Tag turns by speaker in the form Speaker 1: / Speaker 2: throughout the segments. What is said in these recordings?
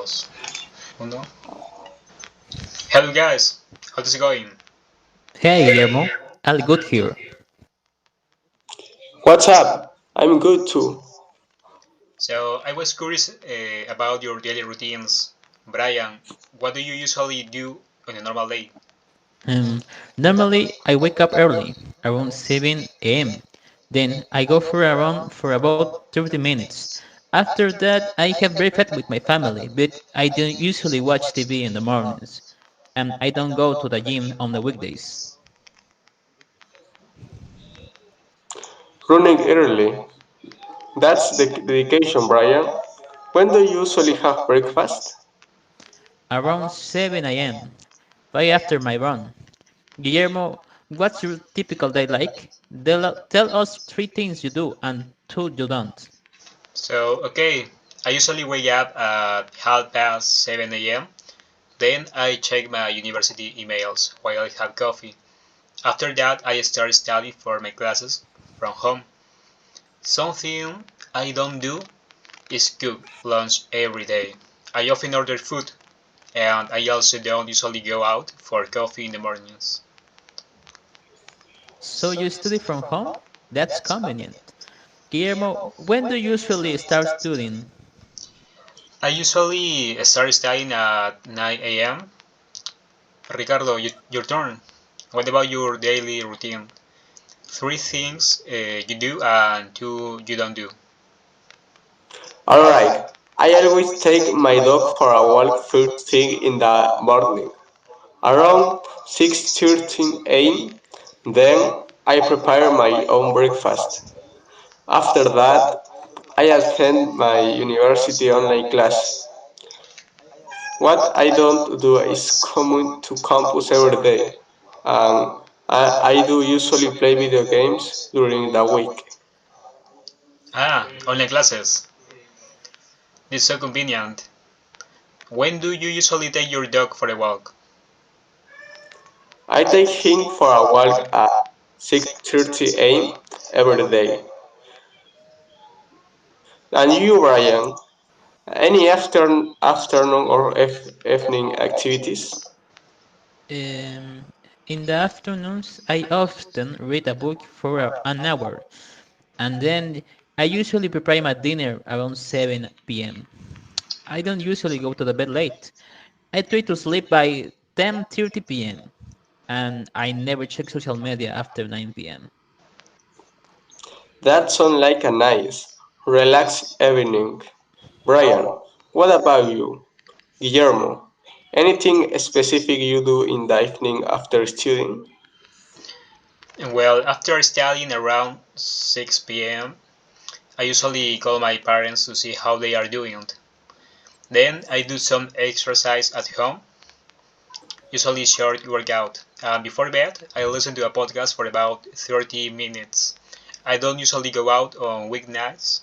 Speaker 1: dos, uno. Hello guys, how's it going?
Speaker 2: Hey Guillermo, all good here.
Speaker 3: What's up? I'm good too.
Speaker 1: So I was curious about your daily routines. Brian, what do you usually do on a normal day?
Speaker 2: Um, Normally I wake up early, around 7 a.m. Then I go for a run for about 30 minutes. After that, I have breakfast with my family, but I don't usually watch TV in the mornings, and I don't go to the gym on the weekdays.
Speaker 3: Running early. That's the dedication, Brian. When do you usually have breakfast?
Speaker 2: Around 7 a.m., right after my run. Guillermo, what's your typical day like? Tell us three things you do and two you don't.
Speaker 1: Okay, I usually wake up at half past 7 a.m. Then I check my university emails while I have coffee. After that, I start studying for my classes from home. Something I don't do is cook lunch every day. I often order food, and I also don't usually go out for coffee in the mornings.
Speaker 2: So you study from home? That's convenient. Guillermo, when do you usually start studying?
Speaker 1: I usually start studying at 9 a.m. Ricardo, your turn. What about your daily routine? Three things you do and two you don't do.
Speaker 3: Alright, I always take my dog for a walk first thing in the morning, around 6:13 a.m. Then I prepare my own breakfast. After that, I attend my university online class. What I don't do is come to campus every day, and I do usually play video games during the week.
Speaker 1: Online classes. This is so convenient. When do you usually take your dog for a walk?
Speaker 3: I take him for a walk at 6:30 a.m. every day. And you, Brian, any afternoon or evening activities?
Speaker 2: Um, in the afternoons, I often read a book for an hour, and then I usually prepare my dinner around 7 p.m. I don't usually go to the bed late. I try to sleep by 10:30 p.m. and I never check social media after 9 p.m.
Speaker 3: That sounds like a nice, relaxed evening. Brian, what about you? Guillermo, anything specific you do in the evening after studying?
Speaker 1: Well, after studying around 6 p.m., I usually call my parents to see how they are doing. Then I do some exercise at home, usually short workout. Before bed, I listen to a podcast for about 30 minutes. I don't usually go out on weeknights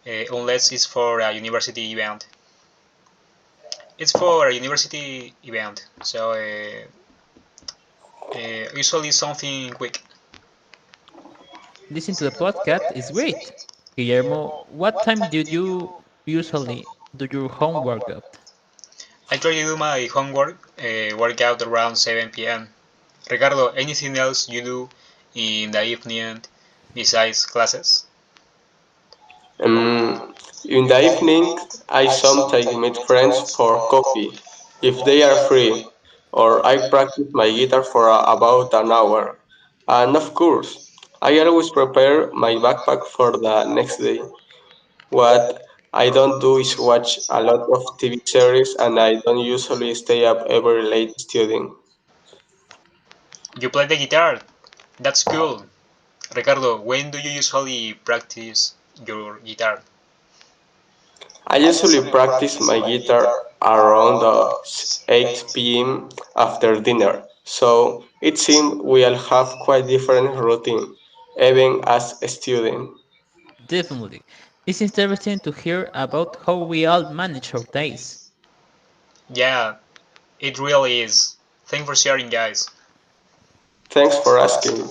Speaker 1: unless it's for a university event. It's for a university event, so usually something quick.
Speaker 2: Listen to the podcast is great. Guillermo, what time do you usually do your homework at?
Speaker 1: I try to do my homework workout around 7 p.m. Ricardo, anything else you do in the evening besides classes?
Speaker 3: Um, in the evening, I sometimes meet friends for coffee if they are free, or I practice my guitar for about an hour. And of course, I always prepare my backpack for the next day. What I don't do is watch a lot of TV series, and I don't usually stay up every late studying.
Speaker 1: You play the guitar. That's cool. Ricardo, when do you usually practice your guitar?
Speaker 3: I usually practice my guitar around 8 p.m. after dinner, so it seems we all have quite different routine, even as a student.
Speaker 2: Definitely. It's interesting to hear about how we all manage our days.
Speaker 1: Yeah, it really is. Thanks for sharing, guys.
Speaker 3: Thanks for asking.